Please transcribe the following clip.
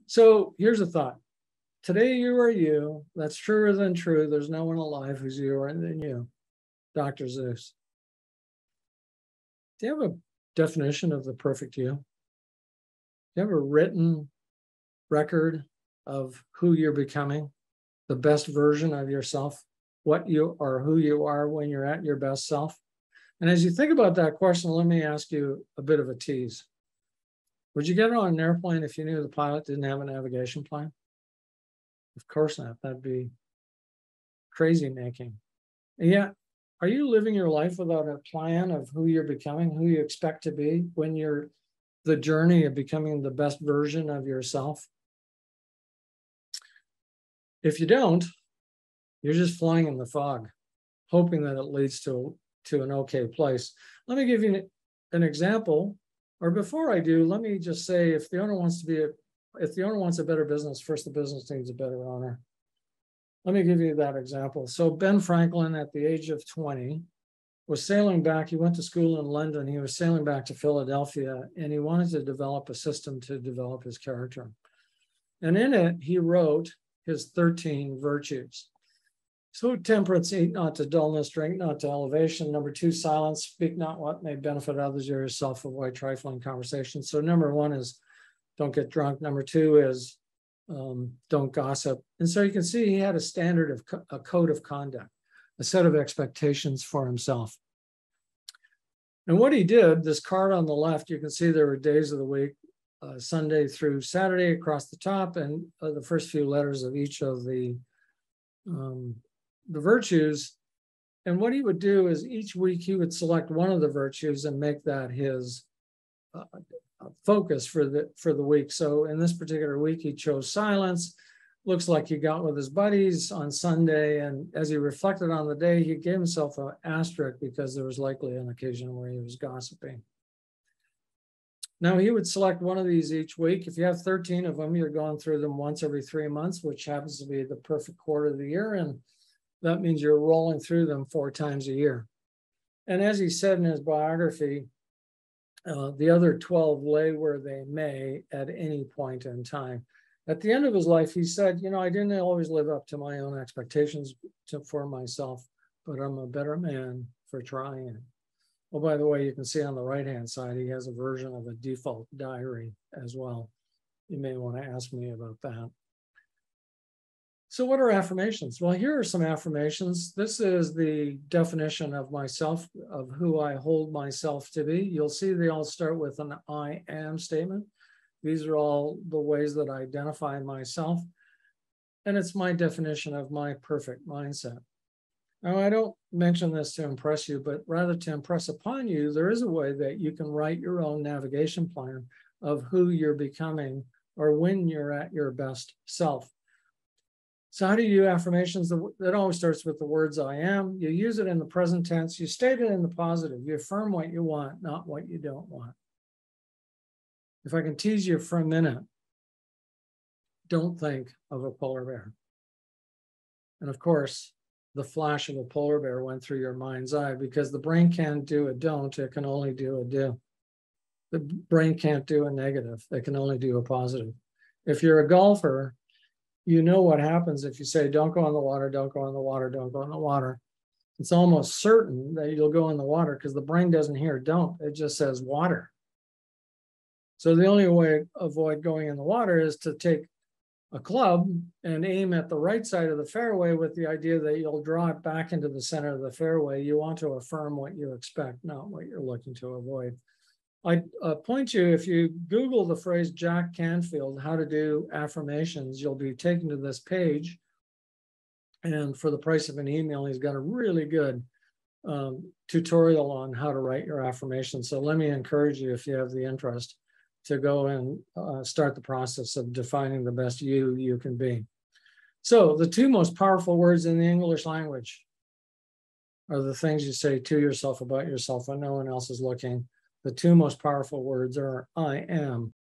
So here's a thought. Today you are you. That's truer than true. There's no one alive who's youer than you. Dr. Zeus. Do you have a definition of the perfect you? Do you have a written record of who you're becoming, the best version of yourself, what you are, who you are when you're at your best self? And as you think about that question, let me ask you a bit of a tease. Would you get on an airplane if you knew the pilot didn't have a navigation plan? Of course not. That'd be crazy making. And yet, are you living your life without a plan of who you're becoming, who you expect to be when you're the journey of becoming the best version of yourself? If you don't, you're just flying in the fog, hoping that it leads to an okay place. Let me give you an example. Or before I do, let me just say, if the owner wants a better business, first the business needs a better owner. Let me give you that example. So Ben Franklin, at the age of 20, was sailing back. He went to school in London. He was sailing back to Philadelphia, and he wanted to develop a system to develop his character. And in it, he wrote his 13 virtues. So temperance, eat not to dullness, drink not to elevation. Number 2, silence, speak not what may benefit others or yourself, avoid trifling conversations. So number 1 is don't get drunk. Number 2 is don't gossip. And so you can see he had a standard of a code of conduct, a set of expectations for himself. And what he did, this card on the left, you can see there were days of the week, Sunday through Saturday across the top, and the first few letters of each of the virtues. And what he would do is each week he would select one of the virtues and make that his focus for the week. So in this particular week, he chose silence. Looks like he got with his buddies on Sunday, and as he reflected on the day, he gave himself an asterisk because there was likely an occasion where he was gossiping. Now, he would select one of these each week. If you have 13 of them, you're going through them once every 3 months, which happens to be the perfect quarter of the year, and that means you're rolling through them 4 times a year. And as he said in his biography, the other 12 lay where they may at any point in time. At the end of his life, he said, I didn't always live up to my own expectations for myself, but I'm a better man for trying it. Well, by the way, you can see on the right-hand side, he has a version of a default diary as well. You may want to ask me about that. So what are affirmations? Well, here are some affirmations. This is the definition of myself, of who I hold myself to be. You'll see they all start with an I am statement. These are all the ways that I identify myself. And it's my definition of my perfect mindset. Now, I don't mention this to impress you, but rather to impress upon you, there is a way that you can write your own navigation plan of who you're becoming or when you're at your best self. So how do you do affirmations? That always starts with the words I am. You use it in the present tense. You state it in the positive. You affirm what you want, not what you don't want. If I can tease you for a minute, don't think of a polar bear. And of course, the flash of a polar bear went through your mind's eye because the brain can't do a don't, it can only do a do. The brain can't do a negative, it can only do a positive. If you're a golfer, you know what happens if you say, don't go in the water, don't go in the water, don't go in the water. It's almost certain that you'll go in the water because the brain doesn't hear don't, it just says water. So the only way to avoid going in the water is to take a club and aim at the right side of the fairway with the idea that you'll draw it back into the center of the fairway. You want to affirm what you expect, not what you're looking to avoid. I point you, if you Google the phrase Jack Canfield, how to do affirmations, you'll be taken to this page. And for the price of an email, he's got a really good tutorial on how to write your affirmations. So let me encourage you, if you have the interest, to go and start the process of defining the best you can be. So the 2 most powerful words in the English language are the things you say to yourself about yourself when no one else is looking. The 2 most powerful words are I am